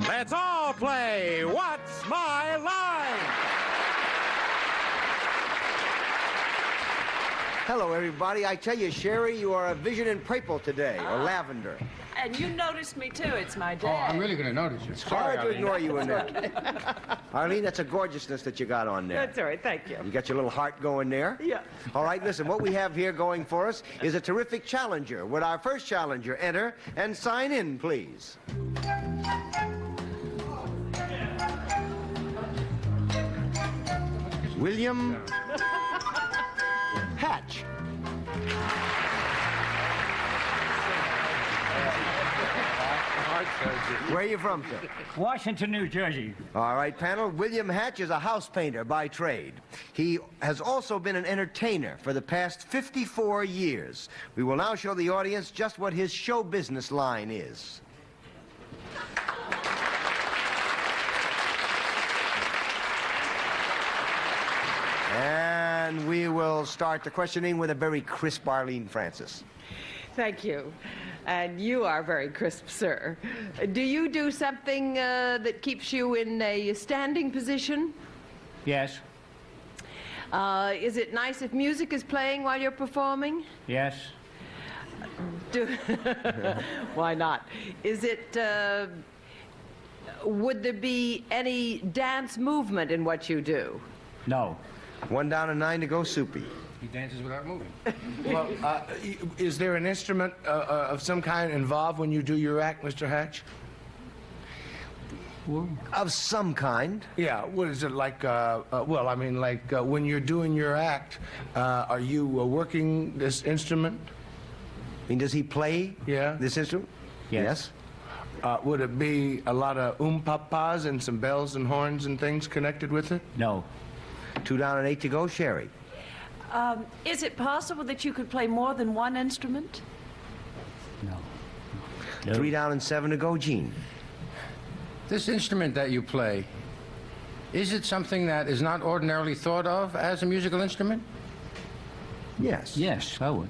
Let's all play What's My Line? Hello, everybody. I tell you, Sherrye, you are a vision in purple today, or lavender. And you noticed me, too. It's my day. Oh, I'm really going to notice you. It's hard to ignore you in there. Arlene, that's a gorgeousness that you got on there. That's all right. Thank you. You got your little heart going there? Yeah. All right, listen, what we have here going for us is a terrific challenger. Would our first challenger enter and sign in, please? William Hatch. Where are you from, sir? Washington, New Jersey. All right, panel. William Hatch is a house painter by trade. He has also been an entertainer for the past 54 years. We will now show the audience just what his show business line is. And we will start the questioning with a very crisp Arlene Francis. Thank you. And you are very crisp, sir. Do you do something that keeps you in a standing position? Yes. Is it nice if music is playing while you're performing? Yes. Why not? Is it, would there be any dance movement in what you do? No. 1 down and 9 to go, Soupy. He dances without moving. Well, is there an instrument of some kind involved when you do your act, Mr. Hatch? Of some kind. Yeah, what is it like, well, I mean, like, when you're doing your act, are you working this instrument? I mean, does he play this instrument? Yes. Would it be a lot of pa-pas and some bells and horns and things connected with it? No. 2 down and 8 to go, Sherrye. Is it possible that you could play more than one instrument? No. 3 down and 7 to go, Gene. This instrument that you play, is it something that is not ordinarily thought of as a musical instrument? Yes. Yes, I would.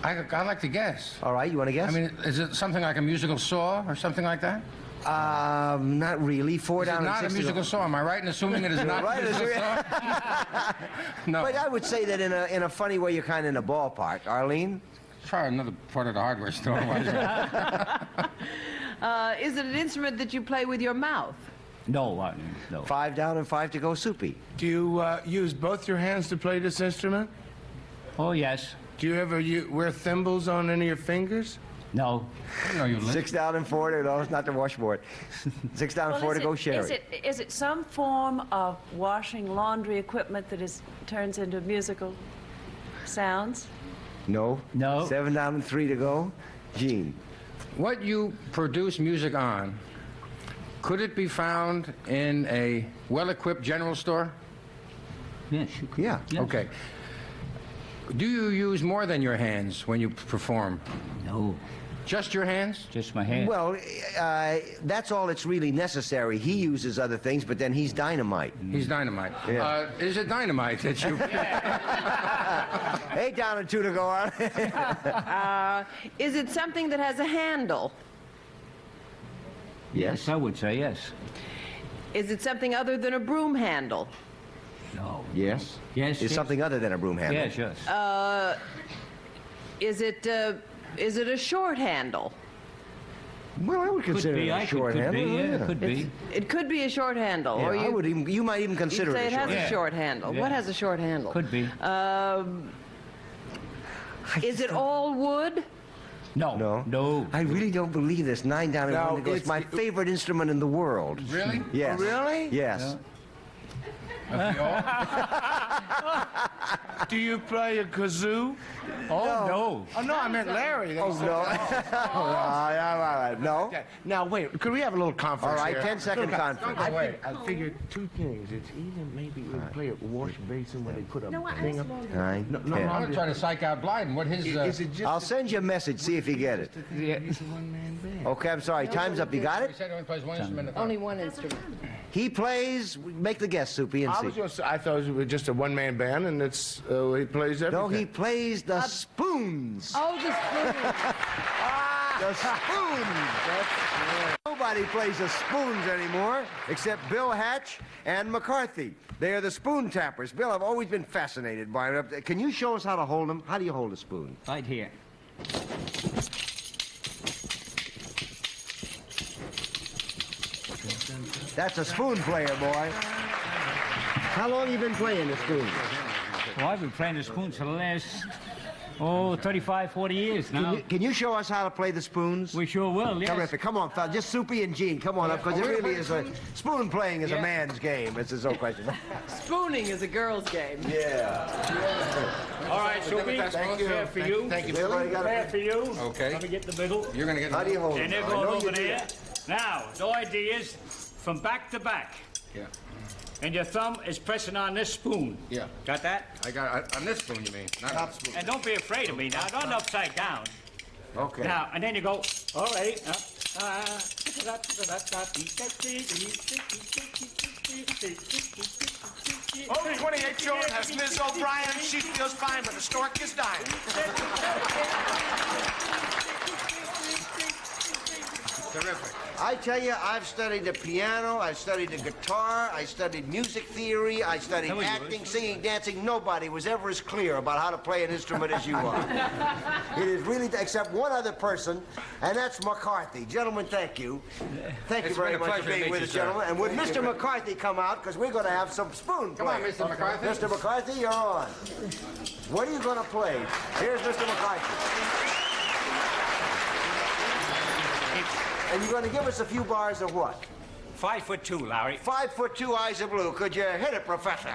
I'd like to guess. All right, you want to guess? I mean, is it something like a musical saw or something like that? Not really. 4 Is down it and not 6 a to musical go. saw? Am I right in assuming it is not Right, a musical is it? saw? No. But I would say that in a funny way, you're kind of in a ballpark. Arlene? Try another part of the hardware store. Is it an instrument that you play with your mouth? No, no. 5 down and 5 to go, Soupy. Do you use both your hands to play this instrument? Oh, yes. Do you ever wear thimbles on any of your fingers? No. No, you 6 down and 4 to no, it's not the washboard. 6 down and 4 to go, Sherrye. Is it some form of washing laundry equipment that turns into musical sounds? No. No. 7 down and 3 to go, Gene. What you produce music on, could it be found in a well-equipped general store? Yes, you could. Yeah. Yes. Okay. Do you use more than your hands when you perform? No. Just your hands? Just my hand. Well, that's all that's really necessary. He uses other things, but then he's dynamite. He's dynamite. Yeah. Is it dynamite that you... 8 down and 2 to go on. Is it something that has a handle? Yes, I would say yes. Is it something other than a broom handle? No. Yes. Yes. It's yes. something other than a broom handle. Yes, yes. Is it a short handle? Well, I would consider it a short handle. Yeah, could be. It could be a short handle. Yeah, or you might even consider say it it a has short a Yeah. short handle. Yeah. What has a short handle? Could be. Is it all wood? No. No. No. I really don't believe this. 9 down and No, 1 to go. It's my favorite instrument in the world. Really? Yes. Really? Yes. A viola? Do you play a kazoo? Oh, no. Oh, no, I meant Larry. Oh, no. All right. No. Okay. Now, wait, could we have a little conference All right, here? 10-second conference. I figured two things. It's either maybe we play at wash basin where they put a thing up. 9, No, 10. I'm gonna try to psych out Blyden. What his? Is it just I'll send you a message, see if you get it. it's a one-man band? Okay, I'm sorry. Time's up. You got He it? said he only plays one instrument at a time. Only one instrument. He plays. Make the guess, Soupy, and see. I thought it was just a one-man band, and it's he plays everything. No, he plays the spoons. Oh, the spoon. The spoons. Nobody plays the spoons anymore except Bill Hatch and McCarthy. They are the spoon tappers. Bill, I've always been fascinated by them. Can you show us how to hold them? How do you hold a spoon? Right here. That's a spoon player, boy. How long have you been playing the spoon? Well, I've been playing the spoons for the last, 35, 40 years now. Can you show us how to play the spoons? We sure will, yes. Terrific. Come on, fella. Just Soupy and Gene. Come on up, because it really is a... Spoon playing is a Yeah. man's game. It's no question. Spooning is a girl's game. Yeah. All right, Soupy. Thank you. Fair for you. Thank you. Everybody got Fair a... for you. Okay. Let me get the middle. You're gonna get. How do you hold And it? they're I going know over you do there. that. Now, the idea is from back to back. Yeah. And your thumb is pressing on this spoon. Yeah. Got that? I got on this spoon. You mean? Not on the spoon. And don't be afraid of me now. Don't upside down. Okay. Now, and then you go, all right. Old 28-year-old has Miss O'Brien. She feels fine, but the stork is dying. Terrific. I tell you, I've studied the piano, I've studied the guitar, I studied music theory, I studied acting, singing, dancing. Nobody was ever as clear about how to play an instrument as you are. It is really, except one other person, and that's McCarthy. Gentlemen, thank you. Thank you It's very been a much for pleasure to being meet with you, us, sir. gentlemen. And would Mr. McCarthy come out, because we're going to have some spoon Come on, playing. Mr. McCarthy. Mr. McCarthy, you're on. What are you going to play? Here's Mr. McCarthy. And you're going to give us a few bars of what? 5'2", Larry. 5'2", eyes of blue. Could you hit it, Professor?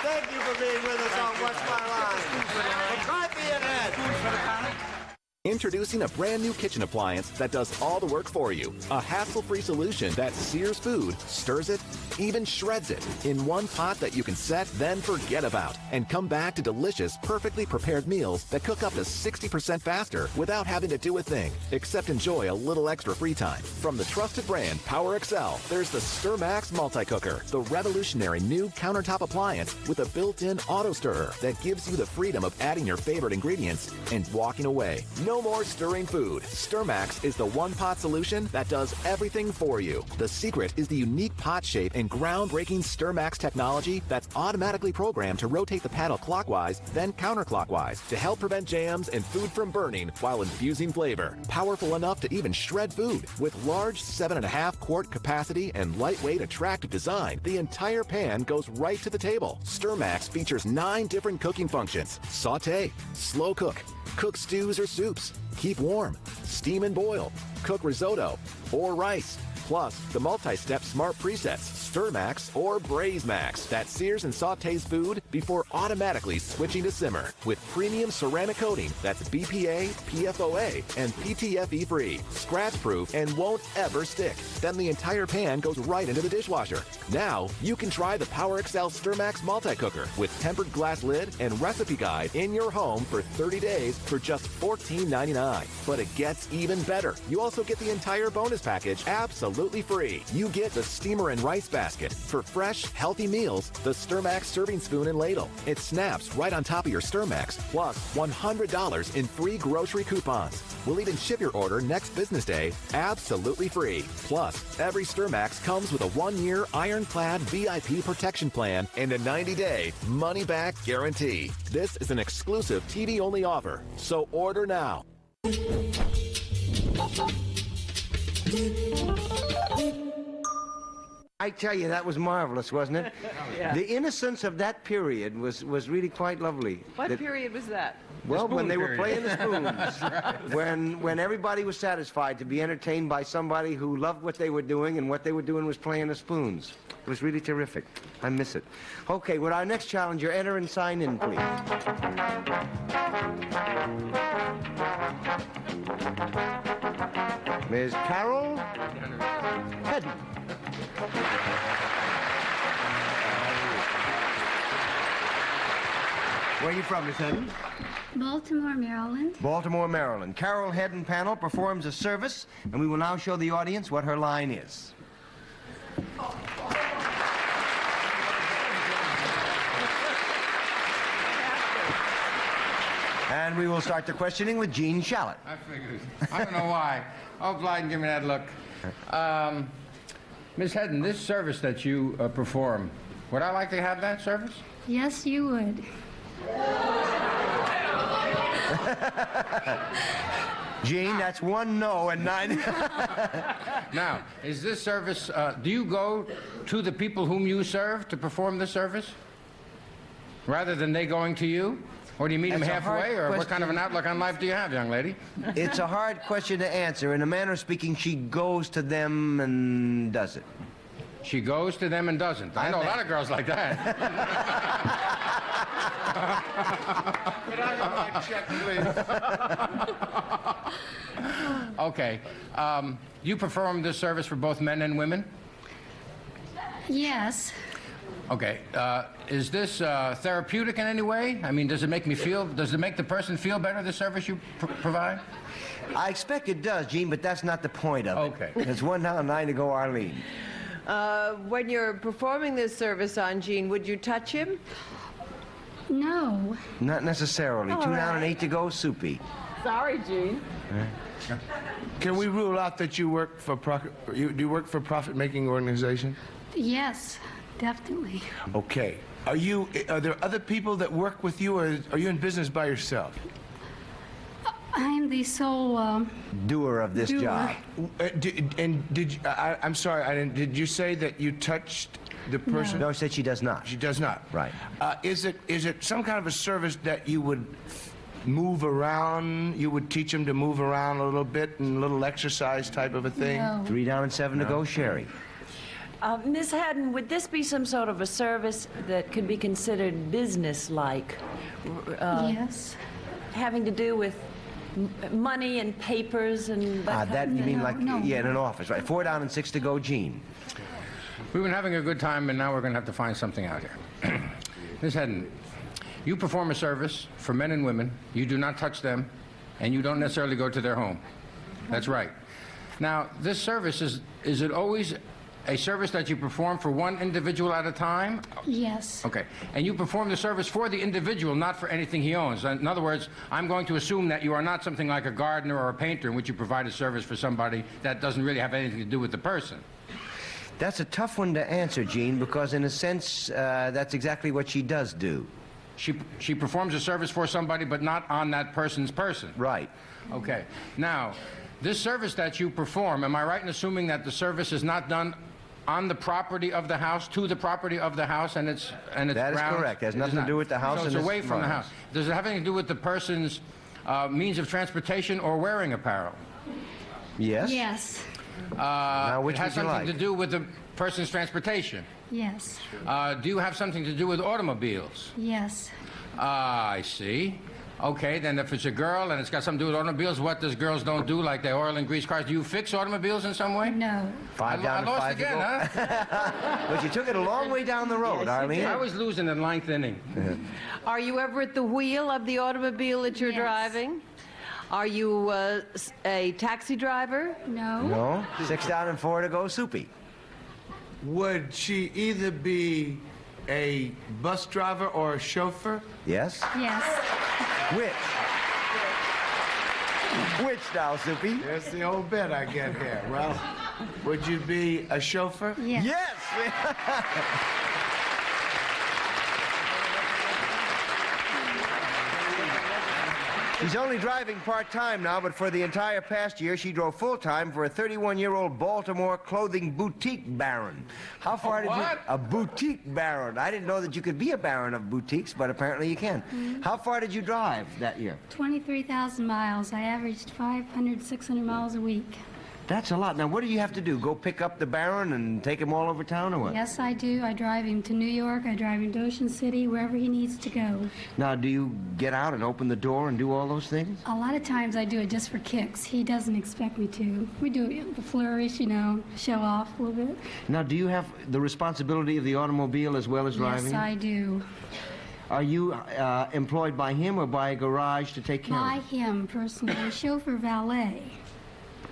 Thank you for being with us on What's My Line. McCarthy and Ed. Introducing a brand new kitchen appliance that does all the work for you. A hassle-free solution that sears food, stirs it, even shreds it in one pot that you can set, then forget about, and come back to delicious, perfectly prepared meals that cook up to 60% faster without having to do a thing, except enjoy a little extra free time. From the trusted brand Power XL, there's the StirMax Multi-Cooker, the revolutionary new countertop appliance with a built-in auto stirrer that gives you the freedom of adding your favorite ingredients and walking away. No more stirring food. StirMax is the one-pot solution that does everything for you. The secret is the unique pot shape and in groundbreaking StirMax technology that's automatically programmed to rotate the paddle clockwise, then counterclockwise to help prevent jams and food from burning while infusing flavor. Powerful enough to even shred food. With large 7.5 quart capacity and lightweight, attractive design, the entire pan goes right to the table. StirMax features 9 different cooking functions: saute, slow cook, cook stews or soups, keep warm, steam and boil, cook risotto, or rice. Plus, the multi-step smart presets, Stir Max or Braise Max, that sears and sautés food before automatically switching to simmer. With premium ceramic coating that's BPA, PFOA, and PTFE free, scratch-proof, and won't ever stick. Then the entire pan goes right into the dishwasher. Now, you can try the Power Excel Stir Max multi-cooker with tempered glass lid and recipe guide in your home for 30 days for just $14.99. But it gets even better. You also get the entire bonus package absolutely free. You get the steamer and rice basket. For fresh, healthy meals, the Stirmax serving spoon and ladle. It snaps right on top of your Stirmax, plus $100 in free grocery coupons. We'll even ship your order next business day absolutely free. Plus, every Stirmax comes with a 1-year ironclad VIP protection plan and a 90-day money-back guarantee. This is an exclusive TV-only offer, so order now. I tell you, that was marvelous, wasn't it? Yeah. The innocence of that period was really quite lovely. What period was that? Well, when they were period. playing the spoons. Right. When everybody was satisfied to be entertained by somebody who loved what they were doing, and what they were doing was playing the spoons. It was really terrific. I miss it. Okay, with our next challenger, enter and sign in, please. Ms. Carol Hedden. Where are you from, Miss Hedden? Baltimore, Maryland. Baltimore, Maryland. Carol Hedden panel performs a service, and we will now show the audience what her line is. And we will start the questioning with Jean Shalit. I figured. I don't know why. Oh, Blyden, give me that look. Miss Hedden, this service that you perform, would I like to have that service? Yes, you would. Jean, that's 1 no and 9. Now, is this service, do you go to the people whom you serve to perform this service? Rather than they going to you? Or do you meet them That's a hard halfway? Or what kind of an question. outlook on life do you have, young lady? It's a hard question to answer. In a manner of speaking, she goes to them and does it. She goes to them and doesn't. I know a lot of girls like that. Could I have my check, please? Okay. You perform this service for both men and women? Yes. Okay. Is this therapeutic in any way? I mean, does it make the person feel better, the service you provide? I expect it does, Jean, but that's not the point of it. Okay. It's 1 down, 9 to go, Arlene. When you're performing this service on Gene, would you touch him? No. Not necessarily. All 2 down and right. 8 to go, Soupy. Sorry, Gene. Can we rule out that you work for do you work for a profit-making organization? Yes, definitely. Okay. Are there other people that work with you, or are you in business by yourself? I'm the sole, Doer of this Doer. job. I'm sorry, did you say that you touched the person? No, she said she does not. She does not. Right. Is it some kind of a service that you would move around? You would teach them to move around a little bit, and a little exercise type of a thing? No. 3 down and 7 to go, Sherrye. Ms. Haddon, would this be some sort of a service that could be considered business-like? Yes. Having to do with money and papers and that That kind you of mean No, like, no. yeah, in an office, right? 4 down and 6 to go, Jean. We've been having a good time, and now we're going to have to find something out here. Ms. Hedden, you perform a service for men and women. You do not touch them, and you don't necessarily go to their home. That's right. Now, this service, is it always a service that you perform for one individual at a time? Yes. Okay. And you perform the service for the individual, not for anything he owns. In other words, I'm going to assume that you are not something like a gardener or a painter in which you provide a service for somebody that doesn't really have anything to do with the person. That's a tough one to answer, Gene, because in a sense, that's exactly what she does do. She performs a service for somebody, but not on that person's person. Right. Okay. Now, this service that you perform, am I right in assuming that the service is not done on the property of the house, to the property of the house, and its That is grounds? correct. It has nothing to do with the house So and it's its away from the grounds. house. Does it have anything to do with the person's means of transportation or wearing apparel? Yes? Yes. Now, which It has would you something like? to do with the person's transportation. Yes. Do you have something to do with automobiles? Yes. I see. Okay, then if it's a girl and it's got something to do with automobiles, what does girls don't do, like they oil and grease cars? Do you fix automobiles in some way? No. Five down I and lost five to again, go. huh? But you took it a long way down the road, Arlene. I was losing in ninth inning. Are you ever at the wheel of the automobile that you're Yes. driving? Are you a taxi driver? No. No? 6 down and 4 to go, Soupy. Would she either be a bus driver or a chauffeur? Yes? Yes. Which? Which now, Soupy? There's the old bit I get here. Well, would you be a chauffeur? Yes. Yes! She's only driving part-time now, but for the entire past year, she drove full-time for a 31-year-old Baltimore clothing boutique baron. How far did you... what? A boutique baron. I didn't know that you could be a baron of boutiques, but apparently you can. How far did you drive that year? 23,000 miles. I averaged 500, 600 miles a week. That's a lot. Now, what do you have to do? Go pick up the baron and take him all over town, or what? Yes, I do. I drive him to New York. I drive him to Ocean City, wherever he needs to go. Now, do you get out and open the door and do all those things? A lot of times I do it just for kicks. He doesn't expect me to. We do it the flourish, you know, show off a little bit. Now, do you have the responsibility of the automobile as well as driving? Yes, I do. Are you employed by him or by a garage to take care By of him? him, personally. Chauffeur valet.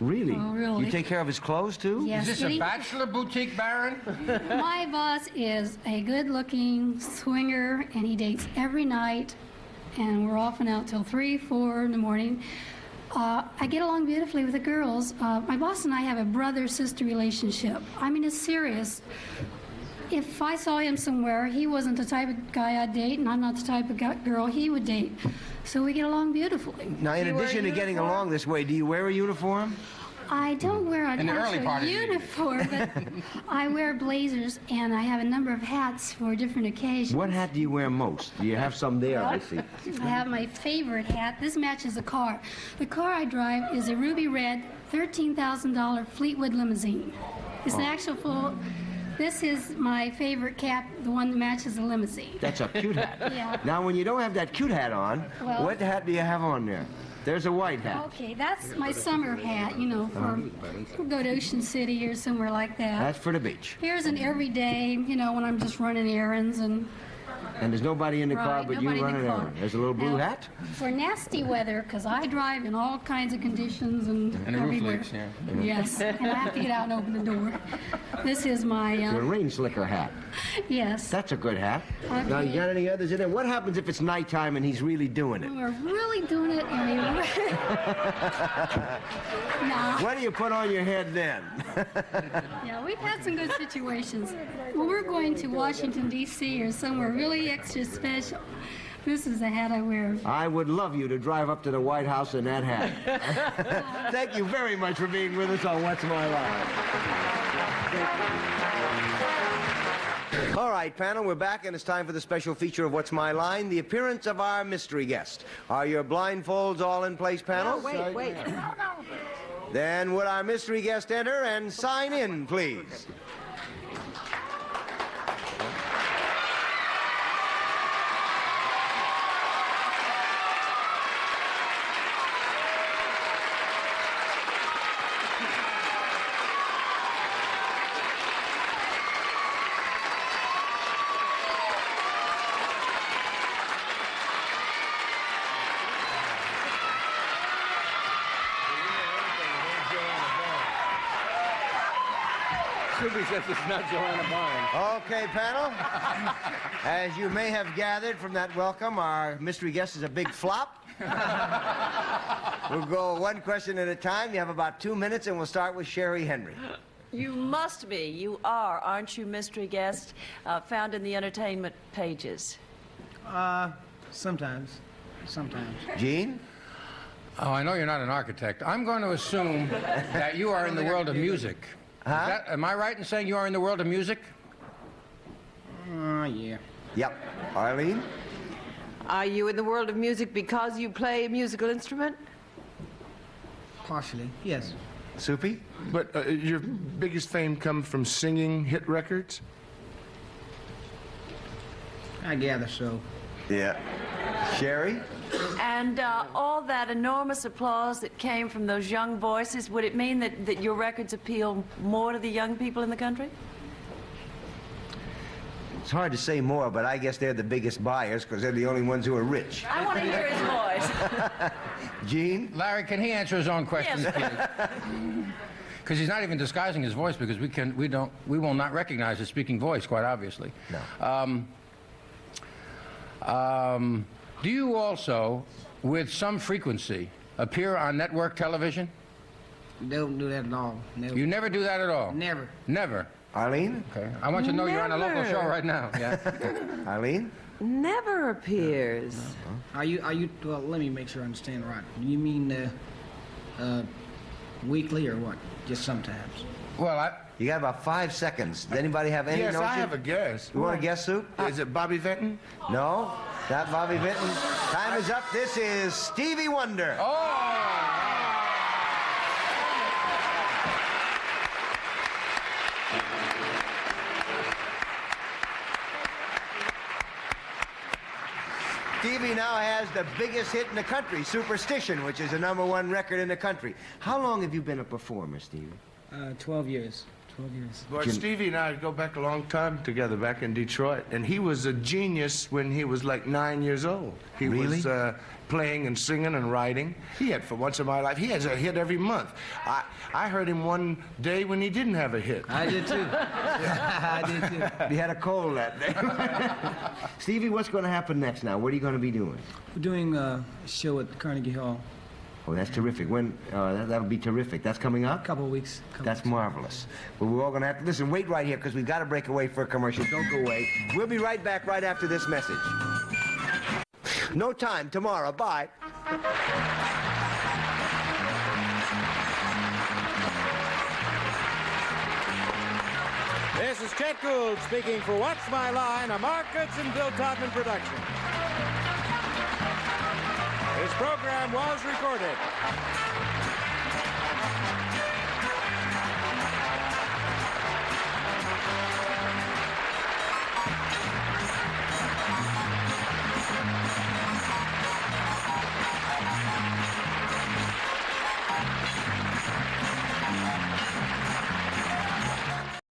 Really? Oh, really? You take care of his clothes, too? Yes. Is this Kitty? a bachelor boutique baron? My boss is a good-looking swinger, and he dates every night, and we're often out till 3, 4 in the morning. I get along beautifully with the girls. My boss and I have a brother-sister relationship. I mean, it's serious. If I saw him somewhere, he wasn't the type of guy I'd date, and I'm not the type of girl he would date. So we get along beautifully. Now, in Do you wear a addition to getting uniform? along this way, do you wear a uniform? I don't wear an In the early part actual of the evening. uniform, but I wear blazers, and I have a number of hats for different occasions. What hat do you wear most? Do you have some there, I see? I have my favorite hat. This matches the car. The car I drive is a ruby red, $13,000 Fleetwood limousine. It's an actual full... This is my favorite cap, the one that matches the limousine. That's a cute hat. Yeah. Now, when you don't have that cute hat on, Well- what hat do you have on there? There's a white hat. Okay, that's my summer hat, you know, for go to Ocean City or somewhere like that. That's for the beach. Here's an everyday, you know, when I'm just running errands and... And there's nobody in the car Right, but you nobody in the running car. around. There's a little blue Now, hat. For nasty weather, because I drive in all kinds of conditions and And the roof everywhere. leaks, yeah. Yes, and I have to get out and open the door. This is my, The rain slicker hat. yes. That's a good hat. Now, you got any others in there? What happens if it's nighttime and he's really doing it? We're really doing it, and we No, What do you put on your head then? yeah, we've had some good situations. When we're going to Washington, D.C. or somewhere really extra special, this is the hat I wear. I would love you to drive up to the White House in that hat. Thank you very much for being with us on What's My Line. All right, panel, we're back, and it's time for the special feature of What's My Line, the appearance of our mystery guest. Are your blindfolds all in place, panel? Wait. Then would our mystery guest enter and sign in, please? Soupy says it's not Joanna Barnes. Okay, panel. As you may have gathered from that welcome, our mystery guest is a big flop. We'll go one question at a time. You have about 2 minutes, and we'll start with Sherrye Henry. You must be. You are, aren't you, mystery guest? Found in the entertainment pages. Sometimes. Sometimes. Gene? Oh, I know you're not an architect. I'm going to assume that you are in the world of music. Huh? Am I right in saying you are in the world of music? Yeah. Yep. Arlene? Are you in the world of music because you play a musical instrument? Partially, yes. Soupy? But your biggest fame comes from singing hit records? I gather so. Yeah. Sherrye? And all that enormous applause that came from those young voices, would it mean that your records appeal more to the young people in the country? It's hard to say more, but I guess they're the biggest buyers because they're the only ones who are rich. I want to hear his voice. Gene? Larry, can he answer his own questions, Yes. please? Because he's not even disguising his voice because we will not recognize his speaking voice, quite obviously. No. Do you also, with some frequency, appear on network television? Don't do that at all. Never. You never do that at all? Never. Never? Arlene? Okay. I want you to know you're on a local Never. show right now. Yeah. Arlene? Never appears. Are you, well, let me make sure I understand right. Do you mean, weekly or what? Just sometimes? Well, You got about 5 seconds. Does anybody have any Yes, notion? I have a guess. You want to guess, Soup? Is it Bobby Vinton? No, not Bobby Vinton. Time is up. This is Stevie Wonder. Stevie now has the biggest hit in the country, Superstition, which is the #1 record in the country. How long have you been a performer, Stevie? 12 years. 12 years. Well, Stevie and I go back a long time together back in Detroit, and he was a genius when he was like 9 years old. He Really? was playing and singing and writing. He had, for once in my life, he has a hit every month. I heard him one day when he didn't have a hit. I did too. I did too. He had a cold that day. Stevie, what's going to happen next now? What are you going to be doing? We're doing a show at Carnegie Hall. Oh, that's terrific. When? That'll be terrific. That's coming up? A couple of weeks. That's marvelous. Well, we're all going to have to... Listen, wait right here, because we've got to break away for a commercial. Don't go away. We'll be right back right after this message. No time. Tomorrow. Bye. This is Chet Gould speaking for What's My Line, a Mark Goodson, Bill Todman production. This program was recorded.